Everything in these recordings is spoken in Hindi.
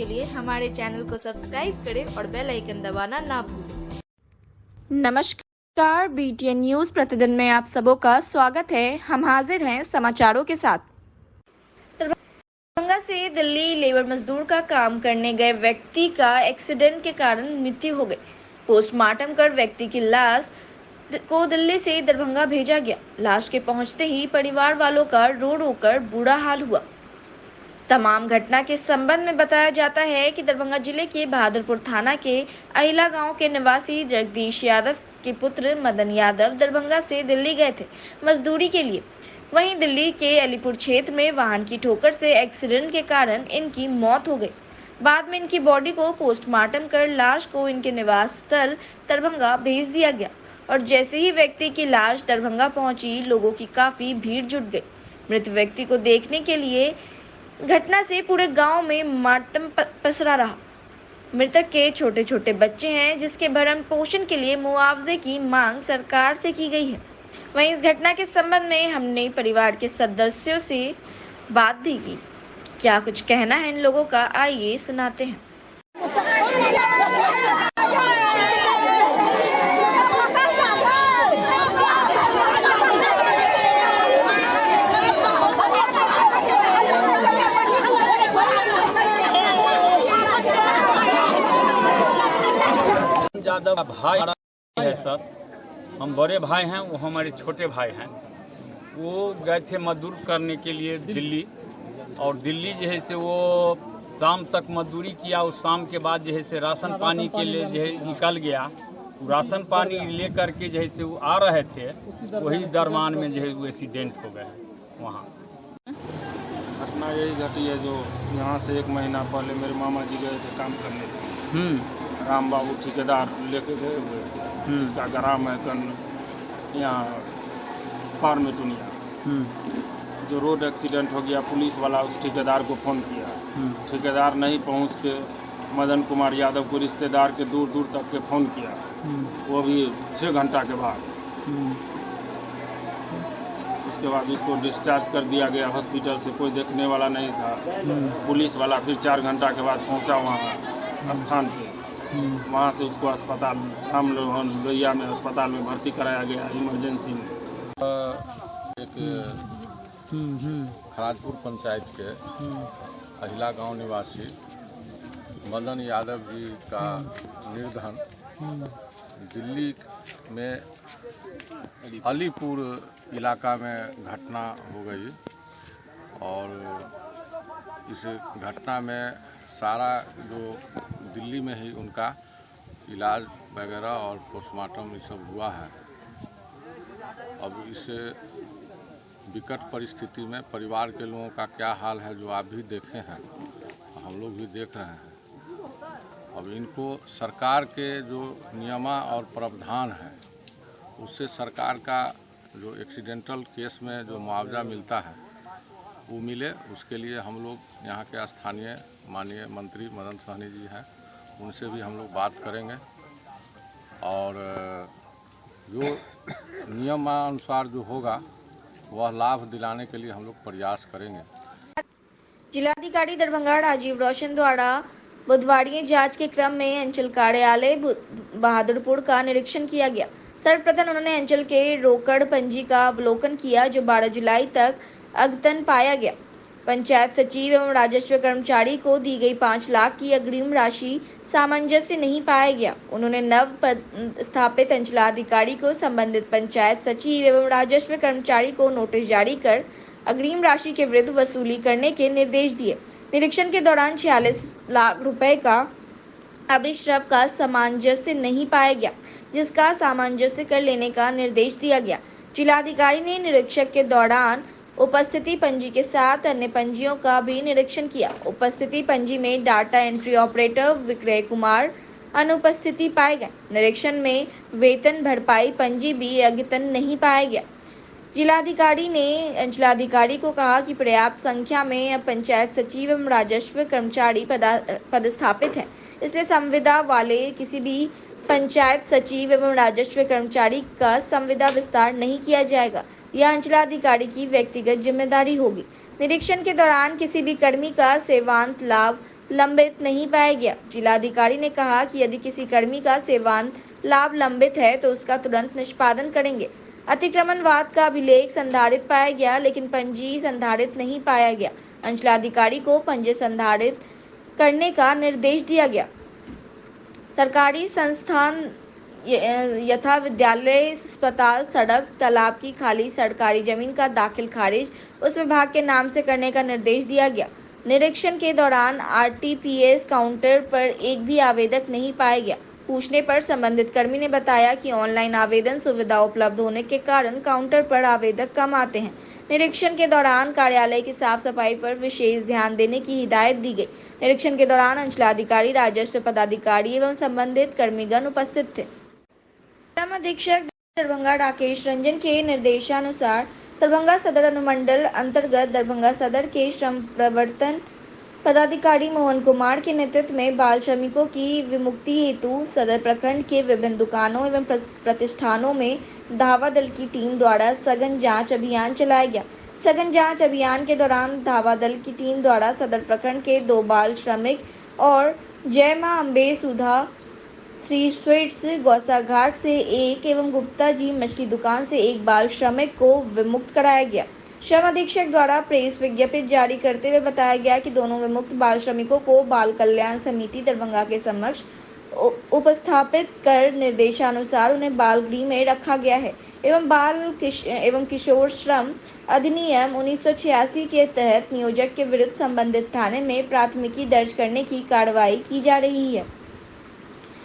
के लिए हमारे चैनल को सब्सक्राइब करें और बेल आइकन दबाना ना भूलें। नमस्कार, BTN न्यूज प्रतिदिन में आप सबों का स्वागत है। हम हाजिर हैं समाचारों के साथ। दरभंगा से दिल्ली लेबर मजदूर का काम करने गए व्यक्ति का एक्सीडेंट के कारण मृत्यु हो गई। पोस्टमार्टम कर व्यक्ति की लाश को दिल्ली से दरभंगा भेजा गया। लाश के पहुंचते ही परिवार वालों का रो रो कर बुरा हाल हुआ। तमाम घटना के संबंध में बताया जाता है कि दरभंगा जिले के बहादुरपुर थाना के अहिला गांव के निवासी जगदीश यादव के पुत्र मदन यादव दरभंगा से दिल्ली गए थे मजदूरी के लिए। वहीं दिल्ली के अलीपुर क्षेत्र में वाहन की ठोकर से एक्सीडेंट के कारण इनकी मौत हो गई। बाद में इनकी बॉडी को पोस्टमार्टम कर लाश को इनके निवास स्थल दरभंगा भेज दिया गया और जैसे ही व्यक्ति की लाश दरभंगा पहुंची, लोगों की काफी भीड़ जुट गई। मृत व्यक्ति को देखने के लिए घटना से पूरे गांव में मातम पसरा रहा। मृतक के छोटे छोटे बच्चे हैं, जिसके भरण पोषण के लिए मुआवजे की मांग सरकार से की गई है। वहीं इस घटना के संबंध में हमने परिवार के सदस्यों से बात भी की। क्या कुछ कहना है इन लोगों का, आइए सुनाते हैं। यादव भाई है सर, हम बड़े भाई हैं, वो हमारे छोटे भाई हैं। वो गए थे मजदूर करने के लिए दिल्ली, और दिल्ली जो है से वो शाम तक मजदूरी किया। उस शाम के बाद जो है से राशन पानी के लिए जो है निकल गया। राशन पानी ले करके जो है से वो आ रहे थे, वही दरमियान में जो है वो एक्सीडेंट हो गए वहाँ। घटना यही घटी है जो यहाँ से 1 महीना पहले मेरे मामा जी गए थे काम करने के। राम बाबू ठेकेदार लेके गए हुए, इसका ग्राम है कन यहाँ पार में टुनिया। जो रोड एक्सीडेंट हो गया, पुलिस वाला उस ठेकेदार को फ़ोन किया। ठेकेदार नहीं पहुँच के मदन कुमार यादव को रिश्तेदार के दूर दूर तक के फ़ोन किया, वो भी 6 घंटा के बाद। उसके बाद उसको डिस्चार्ज कर दिया गया हॉस्पिटल से, कोई देखने वाला नहीं था। पुलिस वाला फिर 4 घंटा के बाद पहुँचा वहाँ स्थान पे। वहाँ से उसको अस्पताल हम लोहिया में अस्पताल में भर्ती कराया गया इमरजेंसी में। एक खराजपुर पंचायत के अहिला गांव निवासी मदन यादव जी का निर्धन दिल्ली में अलीपुर इलाका में घटना हो गई, और इस घटना में सारा जो दिल्ली में ही उनका इलाज वगैरह और पोस्टमार्टम ये सब हुआ है। अब इस विकट परिस्थिति में परिवार के लोगों का क्या हाल है, जो आप भी देखे हैं, हम लोग भी देख रहे हैं। अब इनको सरकार के जो नियमा और प्रावधान है, उससे सरकार का जो एक्सीडेंटल केस में जो मुआवजा मिलता है वो मिले, उसके लिए हम लोग यहाँ के स्थानीय माननीय मंत्री मदन सहनी जी हैं, उनसे भी हम लोग बात करेंगे, और जो नियमानुसार जो होगा वह लाभ दिलाने के लिए हम लोग प्रयास करेंगे। जिलाधिकारी दरभंगा राजीव रोशन द्वारा बुधवारीय जांच के क्रम में अंचल कार्यालय बहादुरपुर का निरीक्षण किया गया। सर्वप्रथम उन्होंने अंचल के रोकड़ पंजी का अवलोकन किया, जो 12 जुलाई तक अद्यतन पाया गया। पंचायत सचिव एवं राजस्व कर्मचारी को दी गई 5 लाख की अग्रिम राशि सामंजस्य नहीं पाया गया। उन्होंने नव स्थापित अंचलाधिकारी को संबंधित पंचायत सचिव एवं राजस्व कर्मचारी को नोटिस जारी कर अग्रिम राशि के विरुद्ध वसूली करने के निर्देश दिए। निरीक्षण के दौरान 46 लाख रुपए का अभिश्रव का सामंजस्य नहीं पाया गया, जिसका सामंजस्य कर लेने का निर्देश दिया गया। जिलाधिकारी ने निरीक्षक के दौरान उपस्थिति पंजी के साथ अन्य पंजियों का भी निरीक्षण किया। उपस्थिति पंजी में डाटा एंट्री ऑपरेटर विक्रय कुमार अनुपस्थिति पाए गए। निरीक्षण में वेतन भरपाई पंजी भी अद्यतन नहीं पाया गया। जिलाधिकारी ने अंचलाधिकारी को कहा कि पर्याप्त संख्या में अब पंचायत सचिव एवं राजस्व कर्मचारी पदस्थापित हैं, इसलिए संविदा वाले किसी भी पंचायत सचिव एवं राजस्व कर्मचारी का संविदा विस्तार नहीं किया जाएगा। यह अंचलाधिकारी की व्यक्तिगत जिम्मेदारी होगी। निरीक्षण के दौरान किसी भी कर्मी का सेवांत लाभ लंबित नहीं पाया गया। जिलाधिकारी ने कहा कि यदि किसी कर्मी का सेवांत लाभ लंबित है तो उसका तुरंत निष्पादन करेंगे। अतिक्रमणवाद का अभिलेख संधारित पाया गया, लेकिन पंजी संधारित नहीं पाया गया। अंचलाधिकारी को पंजे संधारित करने का निर्देश दिया गया। सरकारी संस्थान यथा विद्यालय, अस्पताल, सड़क, तालाब की खाली सरकारी जमीन का दाखिल खारिज उस विभाग के नाम से करने का निर्देश दिया गया। निरीक्षण के दौरान आरटीपीएस काउंटर पर एक भी आवेदक नहीं पाया गया। पूछने पर संबंधित कर्मी ने बताया कि ऑनलाइन आवेदन सुविधा उपलब्ध होने के कारण काउंटर पर आवेदक कम आते हैं। निरीक्षण के दौरान कार्यालय की साफ सफाई पर विशेष ध्यान देने की हिदायत दी गई। निरीक्षण के दौरान अंचलाधिकारी, राजस्व पदाधिकारी एवं संबंधित कर्मीगण उपस्थित थे। अधीक्षक दरभंगा राकेश रंजन के निर्देशानुसार दरभंगा सदर अनुमंडल अंतर्गत दरभंगा सदर के श्रम प्रवर्तन पदाधिकारी मोहन कुमार के नेतृत्व में बाल श्रमिकों की विमुक्ति हेतु सदर प्रखंड के विभिन्न दुकानों एवं प्रतिष्ठानों में धावा दल की टीम द्वारा सघन जांच अभियान चलाया गया। सघन जांच अभियान के दौरान धावा दल की टीम द्वारा सदर प्रखंड के 2 बाल श्रमिक और जय मां अम्बे सुधा श्री स्वीट्स गौसाघाट से 1 एवं गुप्ता जी मछली दुकान से 1 बाल श्रमिक को विमुक्त कराया गया। श्रम अधीक्षक द्वारा प्रेस विज्ञप्ति जारी करते हुए बताया गया कि दोनों विमुक्त बाल श्रमिकों को बाल कल्याण समिति दरभंगा के समक्ष उपस्थापित कर निर्देशानुसार उन्हें बाल गृह में रखा गया है एवं किशोर श्रम अधिनियम 1986 के तहत नियोजक के विरुद्ध संबंधित थाने में प्राथमिकी दर्ज करने की कार्रवाई की जा रही है।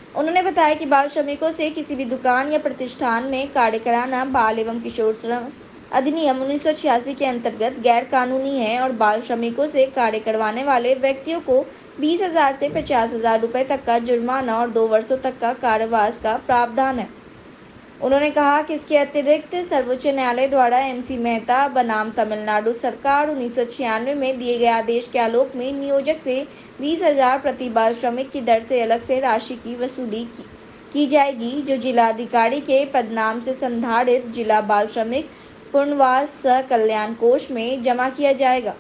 उन्होंने बताया कि बाल श्रमिकों से किसी भी दुकान या प्रतिष्ठान में कार्य कराना बाल एवं किशोर श्रम अधिनियम 1986 के अंतर्गत गैर कानूनी है और बाल श्रमिकों से कार्य करवाने वाले व्यक्तियों को 20,000 से 50,000 रुपए तक का जुर्माना और 2 वर्षों तक का कारावास का प्रावधान है। उन्होंने कहा कि इसके अतिरिक्त सर्वोच्च न्यायालय द्वारा MC मेहता बनाम तमिलनाडु सरकार 1996 में दिए गए आदेश के आलोक में नियोजक से 20,000 प्रति बाल श्रमिक की दर से अलग से राशि की वसूली की जाएगी, जो जिलाधिकारी के पदनाम से संधारित जिला बाल श्रमिक पुनर्वास सह कल्याण कोष में जमा किया जाएगा।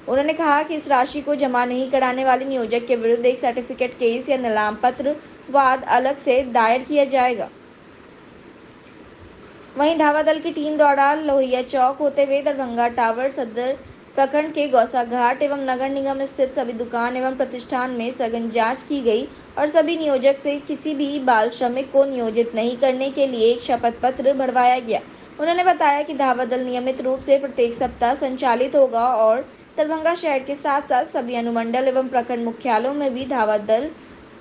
उन्होंने कहा कि इस राशि को जमा नहीं कराने वाले नियोजक के विरुद्ध एक सर्टिफिकेट केस या नीलाम पत्र वाद अलग से दायर किया जाएगा। वहीं धावा दल की टीम द्वारा लोहिया चौक होते हुए दरभंगा टावर सदर प्रखंड के गौसाघाट एवं नगर निगम स्थित सभी दुकान एवं प्रतिष्ठान में सघन जांच की गई और सभी नियोजक से किसी भी बाल श्रमिक को नियोजित नहीं करने के लिए एक शपथ पत्र भरवाया गया। उन्होंने बताया कि धावा दल नियमित रूप से प्रत्येक सप्ताह संचालित होगा और दरभंगा शहर के साथ साथ सभी अनुमंडल एवं प्रखंड मुख्यालयों में भी धावा दल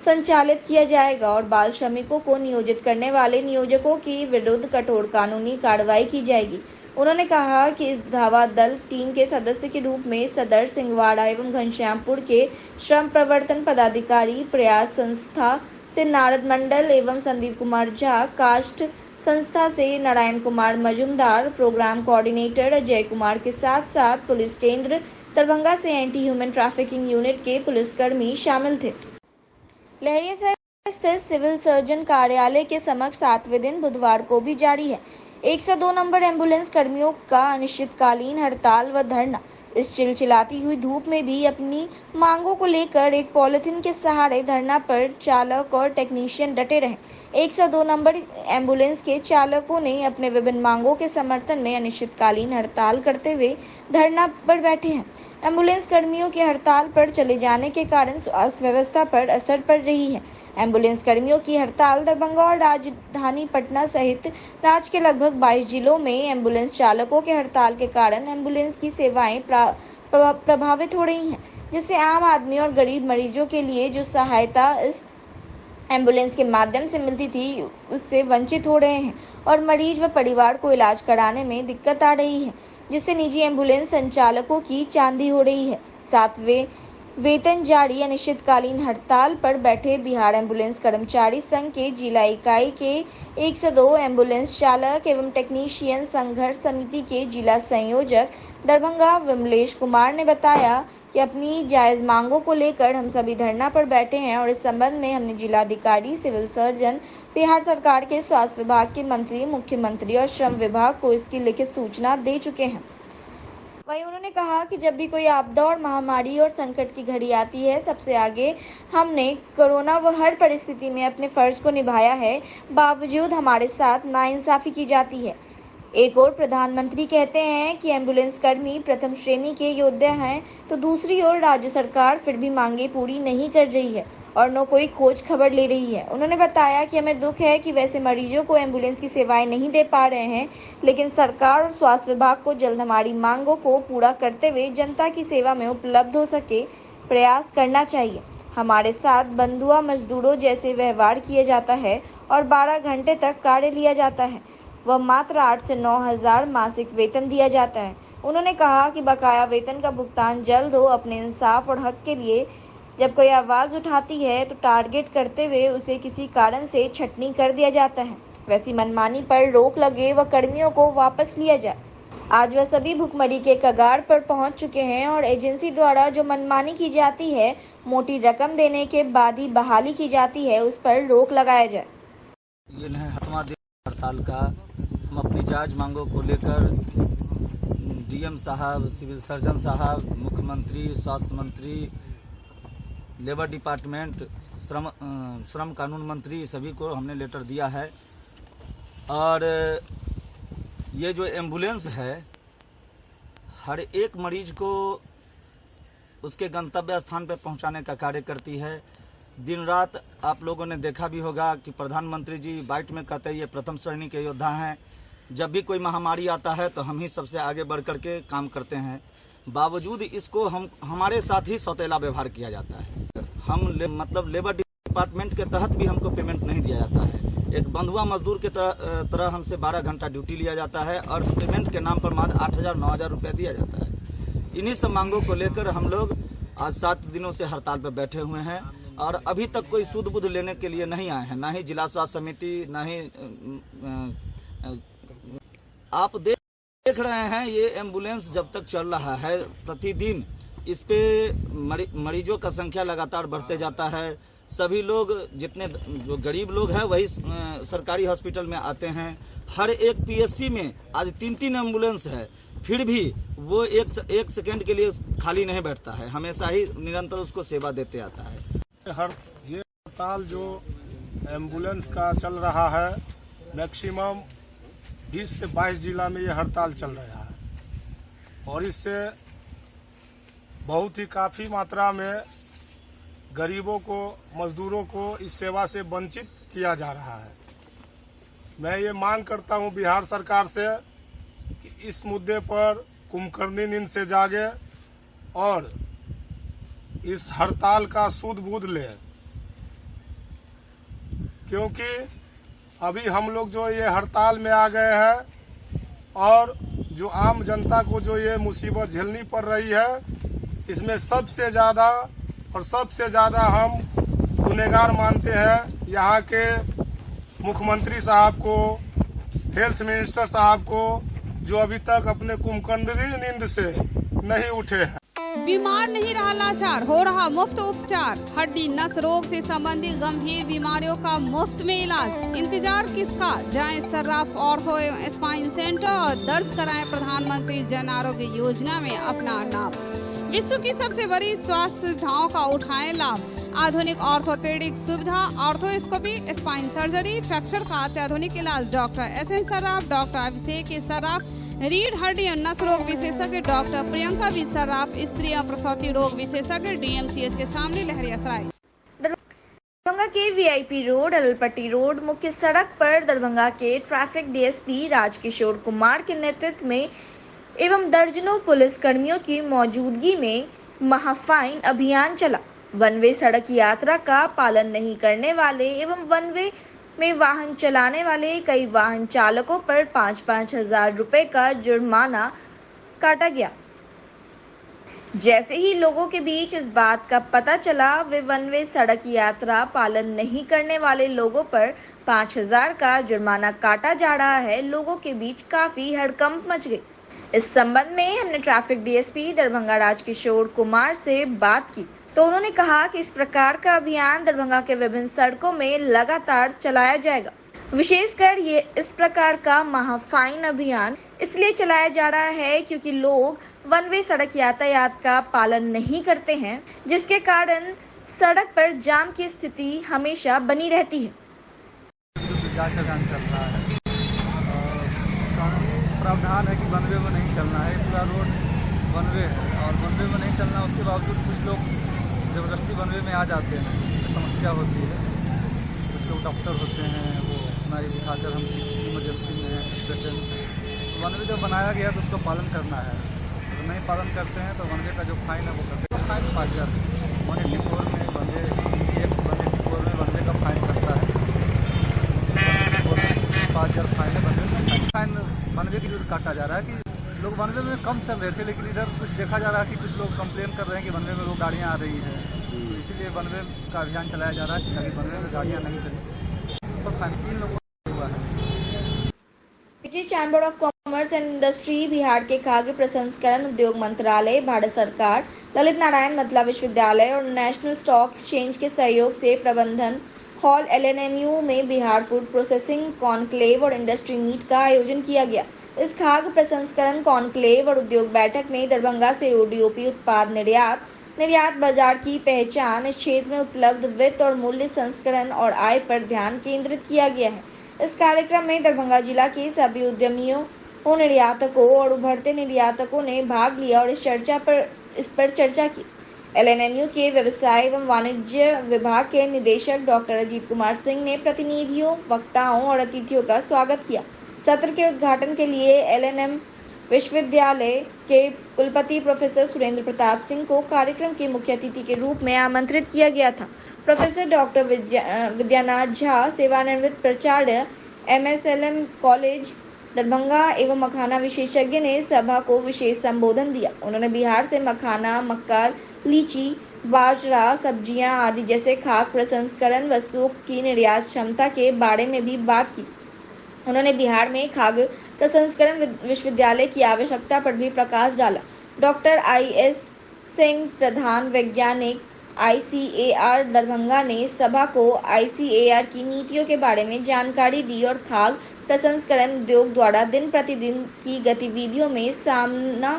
संचालित किया जाएगा और बाल श्रमिकों को नियोजित करने वाले नियोजकों के विरुद्ध कठोर कानूनी कार्रवाई की जाएगी। उन्होंने कहा कि इस धावा दल टीम के सदस्य के रूप में सदर, सिंहवाड़ा एवं घनश्यामपुर के श्रम प्रवर्तन पदाधिकारी, प्रयास संस्था से नारद मंडल एवं संदीप कुमार झा, कास्ट संस्था से नारायण कुमार मजुमदार, प्रोग्राम कोऑर्डिनेटर अजय कुमार के साथ साथ पुलिस केंद्र दरभंगा से एंटी ह्यूमन ट्रैफिकिंग यूनिट के पुलिसकर्मी शामिल थे। लहरियासराय स्थित सिविल सर्जन कार्यालय के समक्ष 7वें दिन बुधवार को भी जारी है 102 नंबर एम्बुलेंस कर्मियों का अनिश्चितकालीन हड़ताल व धरना। इस चिलचिलाती हुई धूप में भी अपनी मांगों को लेकर एक पॉलिथीन के सहारे धरना पर चालक और टेक्नीशियन डटे रहे। 102 नंबर एम्बुलेंस के चालकों ने अपने विभिन्न मांगों के समर्थन में अनिश्चितकालीन हड़ताल करते हुए धरना पर बैठे हैं। एम्बुलेंस कर्मियों के हड़ताल पर चले जाने के कारण स्वास्थ्य व्यवस्था पर असर पड़ रही है। एम्बुलेंस कर्मियों की हड़ताल दरभंगा और राजधानी पटना सहित राज्य के लगभग 22 जिलों में एम्बुलेंस चालकों के हड़ताल के कारण एम्बुलेंस की सेवाएं प्रभावित हो रही हैं, जिससे आम आदमी और गरीब मरीजों के लिए जो सहायता इस एम्बुलेंस के माध्यम से मिलती थी उससे वंचित हो रहे हैं और मरीज व परिवार को इलाज कराने में दिक्कत आ रही है, जिससे निजी एम्बुलेंस संचालकों की चांदी हो रही है। 7वें वेतन जारी अनिश्चितकालीन हड़ताल पर बैठे बिहार एम्बुलेंस कर्मचारी संघ के जिला इकाई के 102 एम्बुलेंस चालक एवं टेक्नीशियन संघर्ष समिति के जिला संयोजक दरभंगा विमलेश कुमार ने बताया कि अपनी जायज मांगों को लेकर हम सभी धरना पर बैठे हैं और इस संबंध में हमने जिलाधिकारी, सिविल सर्जन, बिहार सरकार के स्वास्थ्य विभाग के मंत्री, मुख्यमंत्री और श्रम विभाग को इसकी लिखित सूचना दे चुके हैं। वहीं उन्होंने कहा कि जब भी कोई आपदा और महामारी और संकट की घड़ी आती है, सबसे आगे हमने कोरोना व हर परिस्थिति में अपने फर्ज को निभाया है, बावजूद हमारे साथ नाइंसाफी की जाती है। एक और प्रधानमंत्री कहते हैं कि एम्बुलेंस कर्मी प्रथम श्रेणी के योद्धा हैं, तो दूसरी ओर राज्य सरकार फिर भी मांगे पूरी नहीं कर रही है और न कोई खोज खबर ले रही है। उन्होंने बताया कि हमें दुख है कि वैसे मरीजों को एम्बुलेंस की सेवाएं नहीं दे पा रहे हैं, लेकिन सरकार और स्वास्थ्य विभाग को जल्द हमारी मांगों को पूरा करते हुए जनता की सेवा में उपलब्ध हो सके प्रयास करना चाहिए। हमारे साथ बंधुआ मजदूरों जैसे व्यवहार किया जाता है और 12 घंटे तक कार्य लिया जाता है। वह मात्र 8 से 9 हज़ार मासिक वेतन दिया जाता है। उन्होंने कहा कि बकाया वेतन का भुगतान जल्द हो। अपने इंसाफ और हक के लिए जब कोई आवाज़ उठाती है तो टारगेट करते हुए उसे किसी कारण से छटनी कर दिया जाता है। वैसी मनमानी पर रोक लगे व कर्मियों को वापस लिया जाए। आज वह सभी भुखमरी के कगार पर पहुंच चुके हैं और एजेंसी द्वारा जो मनमानी की जाती है, मोटी रकम देने के बाद ही बहाली की जाती है, उस पर रोक लगाया जाए। ये है हतवा हड़ताल का। हम अपनी जायज मांगों को लेकर डीएम साहब, सिविल सर्जन साहब, मुख्यमंत्री, स्वास्थ्य मंत्री, लेबर डिपार्टमेंट, श्रम कानून मंत्री, सभी को हमने लेटर दिया है। और ये जो एम्बुलेंस है, हर एक मरीज को उसके गंतव्य स्थान पर पहुंचाने का कार्य करती है। दिन रात आप लोगों ने देखा भी होगा कि प्रधानमंत्री जी बाइट में कहते हैं ये प्रथम श्रेणी के योद्धा हैं। जब भी कोई महामारी आता है तो हम ही सबसे आगे बढ़ कर के काम करते हैं। बावजूद इसको हमारे साथ ही सौतेला व्यवहार किया जाता है। हम लेबर डिपार्टमेंट के तहत भी हमको पेमेंट नहीं दिया जाता है। एक बंधुआ मजदूर के तरह हमसे 12 घंटा ड्यूटी लिया जाता है और पेमेंट के नाम पर मात्र 8,000-9,000 रुपया दिया जाता है। इन्हीं सब मांगों को लेकर हम लोग आज 7 दिनों से हड़ताल पर बैठे हुए हैं और अभी तक कोई सुध बुध लेने के लिए नहीं आए हैं, ना ही जिला स्वास्थ्य समिति, ना ही आप देख रहे हैं ये एम्बुलेंस जब तक चल रहा है, प्रतिदिन इस पे मरीजों का संख्या लगातार बढ़ते जाता है। सभी लोग, जितने जो गरीब लोग हैं, वही सरकारी हॉस्पिटल में आते हैं। हर एक पीएससी में आज 3-3 एम्बुलेंस है, फिर भी वो एक सेकंड के लिए खाली नहीं बैठता है, हमेशा ही निरंतर उसको सेवा देते आता है। ये हड़ताल जो एम्बुलेंस का चल रहा है, मैक्सिमम 20 से 22 जिला में ये हड़ताल चल रहा है और इससे बहुत ही काफ़ी मात्रा में गरीबों को, मजदूरों को इस सेवा से वंचित किया जा रहा है। मैं ये मांग करता हूँ बिहार सरकार से कि इस मुद्दे पर कुंभकर्णी नींद से जागे और इस हड़ताल का सूद बूद ले, क्योंकि अभी हम लोग जो ये हड़ताल में आ गए हैं और जो आम जनता को जो ये मुसीबत झेलनी पड़ रही है, इसमें सबसे ज़्यादा हम गुनहगार मानते हैं यहाँ के मुख्यमंत्री साहब को, हेल्थ मिनिस्टर साहब को, जो अभी तक अपने कुंभकर्णी नींद से नहीं उठे हैं। बीमार नहीं रहा लाचार, हो रहा मुफ्त उपचार। हड्डी नस रोग से संबंधित गंभीर बीमारियों का मुफ्त में इलाज। इंतजार किसका, जाएं सर्राफ ऑर्थो एवं स्पाइन सेंटर और दर्ज कराएं प्रधानमंत्री जन आरोग्य योजना में अपना नाम। विश्व की सबसे बड़ी स्वास्थ्य सुविधाओं का उठाएं लाभ। आधुनिक ऑर्थोपेडिक सुविधा, ऑर्थोस्कोपी, स्पाइन सर्जरी, फ्रैक्चर का अत्याधुनिक इलाज। डॉक्टर SN सर्राफ, डॉक्टर अभिषेक सर्राफ, रीढ़ हड्डी और नस रोग विशेषज्ञ डॉक्टर प्रियंका बी सर्राफ, स्त्री और प्रसूति रोग विशेषज्ञ DMCH के सामने लहरियासराय। दरभंगा के VIP रोड, अलपट्टी रोड मुख्य सड़क पर दरभंगा के ट्रैफिक DSP राजकिशोर कुमार के नेतृत्व में एवं दर्जनों पुलिस कर्मियों की मौजूदगी में महाफाइन अभियान चला। वन वे सड़क यात्रा का पालन नहीं करने वाले एवं वन वे में वाहन चलाने वाले कई वाहन चालकों पर 5-5 हजार रुपए का जुर्माना काटा गया। जैसे ही लोगों के बीच इस बात का पता चला, वे वन वे सड़क यात्रा पालन नहीं करने वाले लोगों पर 5,000 का जुर्माना काटा जा रहा है। लोगों के बीच काफी हड़कंप मच गई। इस संबंध में हमने ट्रैफिक डीएसपी दरभंगा राजकिशोर कुमार से बात की, तो उन्होंने कहा कि इस प्रकार का अभियान दरभंगा के विभिन्न सड़कों में लगातार चलाया जाएगा। विशेषकर ये इस प्रकार का महाफाइन अभियान इसलिए चलाया जा रहा है क्योंकि लोग वन वे सड़क यातायात का पालन नहीं करते हैं, जिसके कारण सड़क पर जाम की स्थिति हमेशा बनी रहती है। जांच अभियान चल रहा है। प्रावधान है कि वन वे में नहीं चलना है, पूरा रोड वन वे है और वन वे में नहीं चलना, उसके बावजूद कुछ लोग ज़बरदस्ती वन वे में आ जाते हैं। समस्या होती है, कुछ लोग डॉक्टर होते हैं, वो हमारी खाकर हम इमरजेंसी में हैं, पेशेंट। वन वे जब बनाया गया तो उसको पालन करना है, अगर नहीं पालन करते हैं तो वन वे का जो फाइन है वो करते हैं। फाइन 5,000 184 में वन वे 184 में वन वे का फाइन करता है, 5,000 फाइन है one way. Fine one way की जो काटा जा रहा है कि लोग वन वे में कम चल रहे थे, लेकिन इधर कुछ देखा जा रहा है कि कुछ लोग कंप्लेन कर रहे हैं कि वन वे में लोग गाड़ियाँ आ रही हैं, तो इसीलिए वन वे का अभियान चलाया जा रहा है ताकि वन वे में गाड़ियाँ नहीं चलें। तो फाइन 3 लोगों को हुआ है। Chamber of commerce and industry, Bihar के खाद्य प्रसंस्करण उद्योग मंत्रालय, भारत सरकार, ललित नारायण मतला विश्वविद्यालय और नेशनल स्टॉक एक्सचेंज के सहयोग से प्रबंधन हॉल LNMU में बिहार फूड प्रोसेसिंग कॉन्क्लेव और इंडस्ट्री मीट का आयोजन किया गया। इस खाद्य प्रसंस्करण कॉन्क्लेव और उद्योग बैठक में दरभंगा से ODOP उत्पाद निर्यात बाजार की पहचान, इस क्षेत्र में उपलब्ध वित्त और मूल्य संस्करण और आय पर ध्यान केंद्रित किया गया है। इस कार्यक्रम में दरभंगा जिला के सभी उद्यमियों, निर्यातकों और उभरते निर्यातकों ने भाग लिया और इस पर चर्चा की। LNMU के व्यवसाय एवं वाणिज्य विभाग के निदेशक डॉक्टर अजीत कुमार सिंह ने प्रतिनिधियों, वक्ताओं और अतिथियों का स्वागत किया। सत्र के उद्घाटन के लिए LNM विश्वविद्यालय के कुलपति प्रोफेसर सुरेंद्र प्रताप सिंह को कार्यक्रम के मुख्य अतिथि के रूप में आमंत्रित किया गया था। प्रोफेसर डॉक्टर विद्यानाथ झा, सेवानिवृत्त प्राचार्य MSLM कॉलेज दरभंगा एवं मखाना विशेषज्ञ ने सभा को विशेष संबोधन दिया। उन्होंने बिहार से मखाना, मक्का, लीची, बाजरा, सब्जियां आदि जैसे खाद्य प्रसंस्करण वस्तुओं की निर्यात क्षमता के बारे में भी बात की। उन्होंने बिहार में खाद्य प्रसंस्करण विश्वविद्यालय की आवश्यकता पर भी प्रकाश डाला। डॉक्टर IS सिंह, प्रधान वैज्ञानिक ICAR दरभंगा ने सभा को ICAR की नीतियों के बारे में जानकारी दी और खाद्य प्रसंस्करण उद्योग द्वारा दिन प्रतिदिन की गतिविधियों में सामना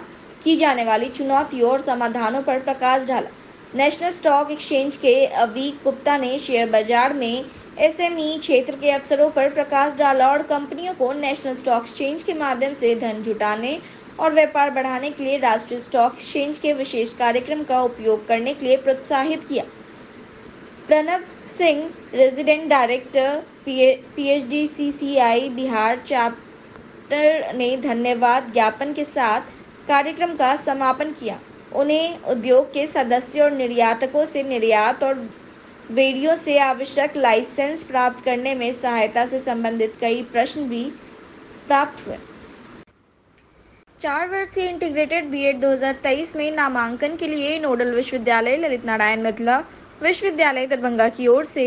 की जाने वाली चुनौतियों और समाधानों पर प्रकाश डाला। नेशनल स्टॉक एक्सचेंज के अवीक गुप्ता ने शेयर बाजार में SME क्षेत्र के अवसरों पर प्रकाश डाला और कंपनियों को नेशनल स्टॉक एक्सचेंज के माध्यम से धन जुटाने और व्यापार बढ़ाने के लिए राष्ट्रीय स्टॉक एक्सचेंज के विशेष कार्यक्रम का उपयोग करने के लिए प्रोत्साहित किया। Pranab Singh, resident director PhD CCI Bihar chapter ने धन्यवाद ज्ञापन के साथ कार्यक्रम का समापन किया। उन्हें उद्योग के सदस्यों और निर्यातकों से निर्यात और वीडियो से आवश्यक लाइसेंस प्राप्त करने में सहायता से संबंधित कई प्रश्न भी प्राप्त हुए। 4 वर्षीय इंटीग्रेटेड B.Ed 2023 में नामांकन के लिए नोडल विश्वविद्यालय ललित नारायण मतला विश्वविद्यालय दरभंगा की ओर से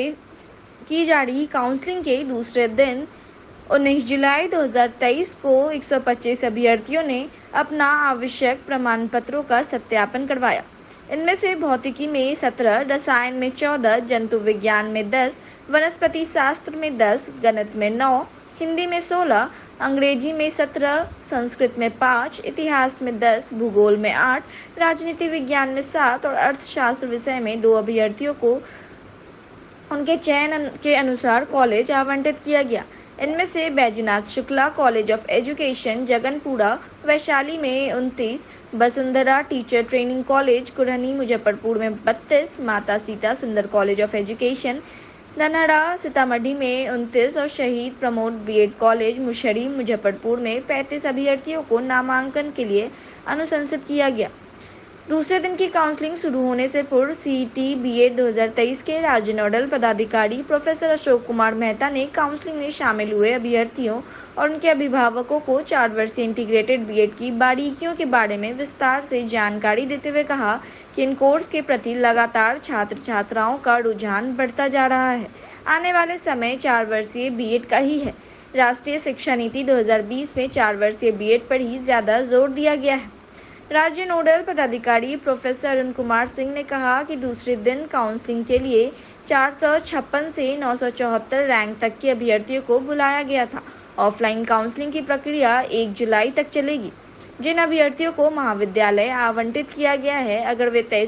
की जा रही काउंसलिंग के दूसरे दिन 19 जुलाई 2023 को 125 अभ्यर्थियों ने अपना आवश्यक प्रमाण पत्रों का सत्यापन करवाया। इनमें से भौतिकी में 17, रसायन में 14, जंतु विज्ञान में 10, वनस्पति शास्त्र में 10, गणित में 9, हिंदी में 16, अंग्रेजी में 17, संस्कृत में 5, इतिहास में 10, भूगोल में 8, राजनीति विज्ञान में 7 और अर्थशास्त्र विषय में 2 अभ्यर्थियों को उनके चयन के अनुसार कॉलेज आवंटित किया गया। इनमें से Baijnath Shukla college of education Jaganpura Vaishali में 29, Vasundhara teacher training college Kurhani Muzaffarpur में 32, माता सीता सुंदर college of education Dhanhara Sitamarhi में 29 और शहीद प्रमोद B.Ed कॉलेज मुशहरी मुजफ्फरपुर में 35 अभ्यर्थियों को नामांकन के लिए अनुशंसित किया गया। दूसरे दिन की काउंसलिंग शुरू होने से पूर्व सीईटी बीएड 2023 के राज्य नोडल पदाधिकारी प्रोफेसर अशोक कुमार मेहता ने काउंसलिंग में शामिल हुए अभ्यर्थियों और उनके अभिभावकों को 4 वर्षीय इंटीग्रेटेड बीएड की बारीकियों के बारे में विस्तार से जानकारी देते हुए कहा कि इन कोर्स के प्रति लगातार छात्र छात्राओं का रुझान बढ़ता जा रहा है। आने वाले समय 4 वर्षीय बीएड का ही है। राष्ट्रीय शिक्षा नीति 2020 में 4 वर्षीय बीएड पर ही ज्यादा जोर दिया गया है। राज्य नोडल पदाधिकारी प्रोफेसर अरुण कुमार सिंह ने कहा कि दूसरे दिन काउंसलिंग के लिए 456 से 974 रैंक तक के अभ्यर्थियों को बुलाया गया था। ऑफलाइन काउंसलिंग की प्रक्रिया 1 जुलाई तक चलेगी। जिन अभ्यर्थियों को महाविद्यालय आवंटित किया गया है, अगर वे तय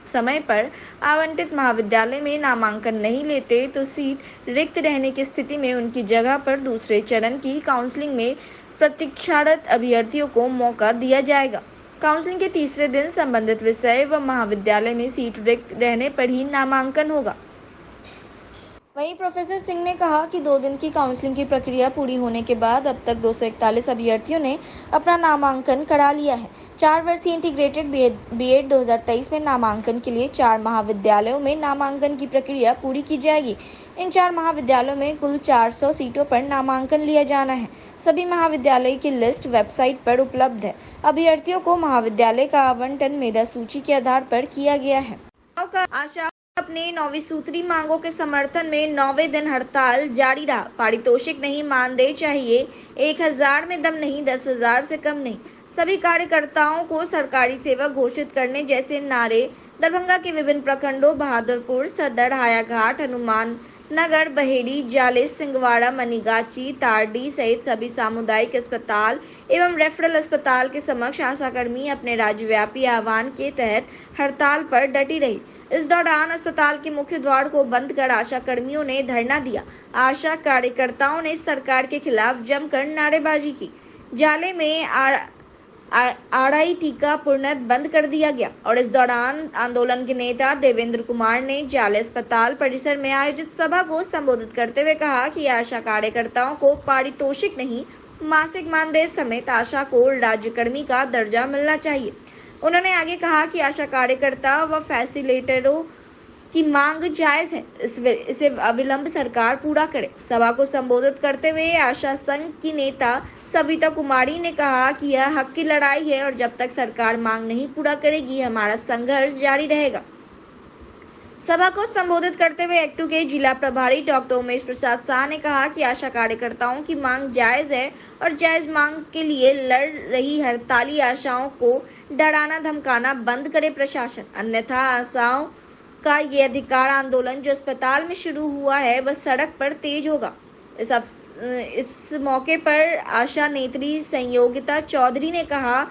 समय पर आवंटित महाविद्यालय में नामांकन नहीं लेते तो सीट रिक्त रहने की स्थिति में उनकी जगह पर दूसरे चरण की काउंसलिंग में प्रतीक्षारत अभ्यर्थियों को मौका दिया जाएगा। काउंसलिंग के तीसरे दिन संबंधित विषय व महाविद्यालय में सीट रिक्त रहने पर ही नामांकन होगा। वहीं प्रोफेसर सिंह ने कहा कि 2 दिन की काउंसलिंग की प्रक्रिया पूरी होने के बाद अब तक 241 अभ्यर्थियों ने अपना नामांकन करा लिया है। 4 वर्षीय इंटीग्रेटेड बीएड 2023 में नामांकन के लिए 4 महाविद्यालयों में नामांकन की प्रक्रिया पूरी की जाएगी। इन 4 महाविद्यालयों में कुल 400 सीटों पर नामांकन लिया जाना है। सभी महाविद्यालय की लिस्ट वेबसाइट पर उपलब्ध है। अभ्यर्थियों को महाविद्यालय का आवंटन मेधा सूची के आधार पर किया गया है। आशा अपने 9वीं सूत्री मांगों के समर्थन में 9वें दिन हड़ताल जारी रहा। पारितोषिक नहीं, मानदेय चाहिए, 1000 में दम नहीं, 10,000 से कम नहीं। सभी कार्यकर्ताओं को सरकारी सेवक घोषित करने जैसे नारे दरभंगा के विभिन्न प्रखंडों बहादुरपुर, सदर, हायाघाट, हनुमान नगर, बहेड़ी, जाले, सिंगवाड़ा, मनीगाची, तारडी सहित सभी सामुदायिक अस्पताल एवं रेफरल अस्पताल के समक्ष आशाकर्मी अपने राज्यव्यापी आह्वान के तहत हड़ताल पर डटी रही। इस दौरान अस्पताल के मुख्य द्वार को बंद कर आशा कर्मियों ने धरना दिया। आशा कार्यकर्ताओं ने सरकार के खिलाफ जमकर नारेबाजी की। जाले में आरआई टीका पूर्णतः बंद कर दिया गया और इस दौरान आंदोलन के नेता देवेंद्र कुमार ने जाले अस्पताल परिसर में आयोजित सभा को संबोधित करते हुए कहा कि आशा कार्यकर्ताओं को पारितोषिक नहीं, मासिक मानदेय समेत आशा को राज्यकर्मी का दर्जा मिलना चाहिए। उन्होंने आगे कहा कि आशा कार्यकर्ता व फैसिलिटेटरों की मांग जायज है, इसे अविलंब सरकार पूरा करे। सभा को संबोधित करते हुए आशा संघ की नेता सविता कुमारी ने कहा कि यह हक की लड़ाई है और जब तक सरकार मांग नहीं पूरा करेगी हमारा संघर्ष जारी रहेगा। सभा को संबोधित करते हुए एक्टू के जिला प्रभारी डॉक्टर उमेश प्रसाद शाह ने कहा कि आशा कार्यकर्ताओं की मांग जायज है और जायज मांग के लिए लड़ रही हड़ताली आशाओं को डराना धमकाना बंद करे प्रशासन, अन्यथा आशाओं का ये अधिकार आंदोलन जो अस्पताल में शुरू हुआ है वह सड़क पर तेज होगा। इस मौके पर आशा नेत्री संयोगिता चौधरी ने कहा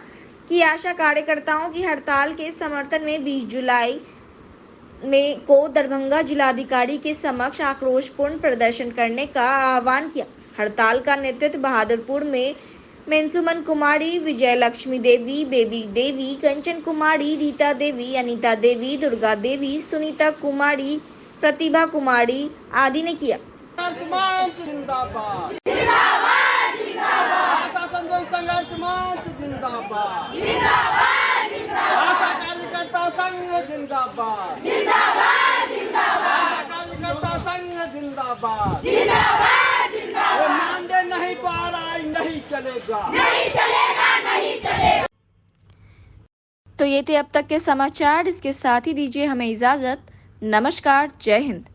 कि आशा कार्यकर्ताओं की हड़ताल के समर्थन में 20 जुलाई को दरभंगा जिलाधिकारी के समक्ष आक्रोशपूर्ण प्रदर्शन करने का आह्वान किया। हड़ताल का नेतृत्व बहादुरपुर में मेंसुमन कुमारी, विजय लक्ष्मी देवी, बेबी देवी, कंचन कुमारी, रीता देवी, अनीता देवी, दुर्गा देवी, सुनीता कुमारी, प्रतिभा कुमारी आदि ने किया। नहीं पा रहा, नहीं चलेगा। तो ये थे अब तक के समाचार। इसके साथ ही दीजिए हमें इजाजत। नमस्कार, जय हिंद।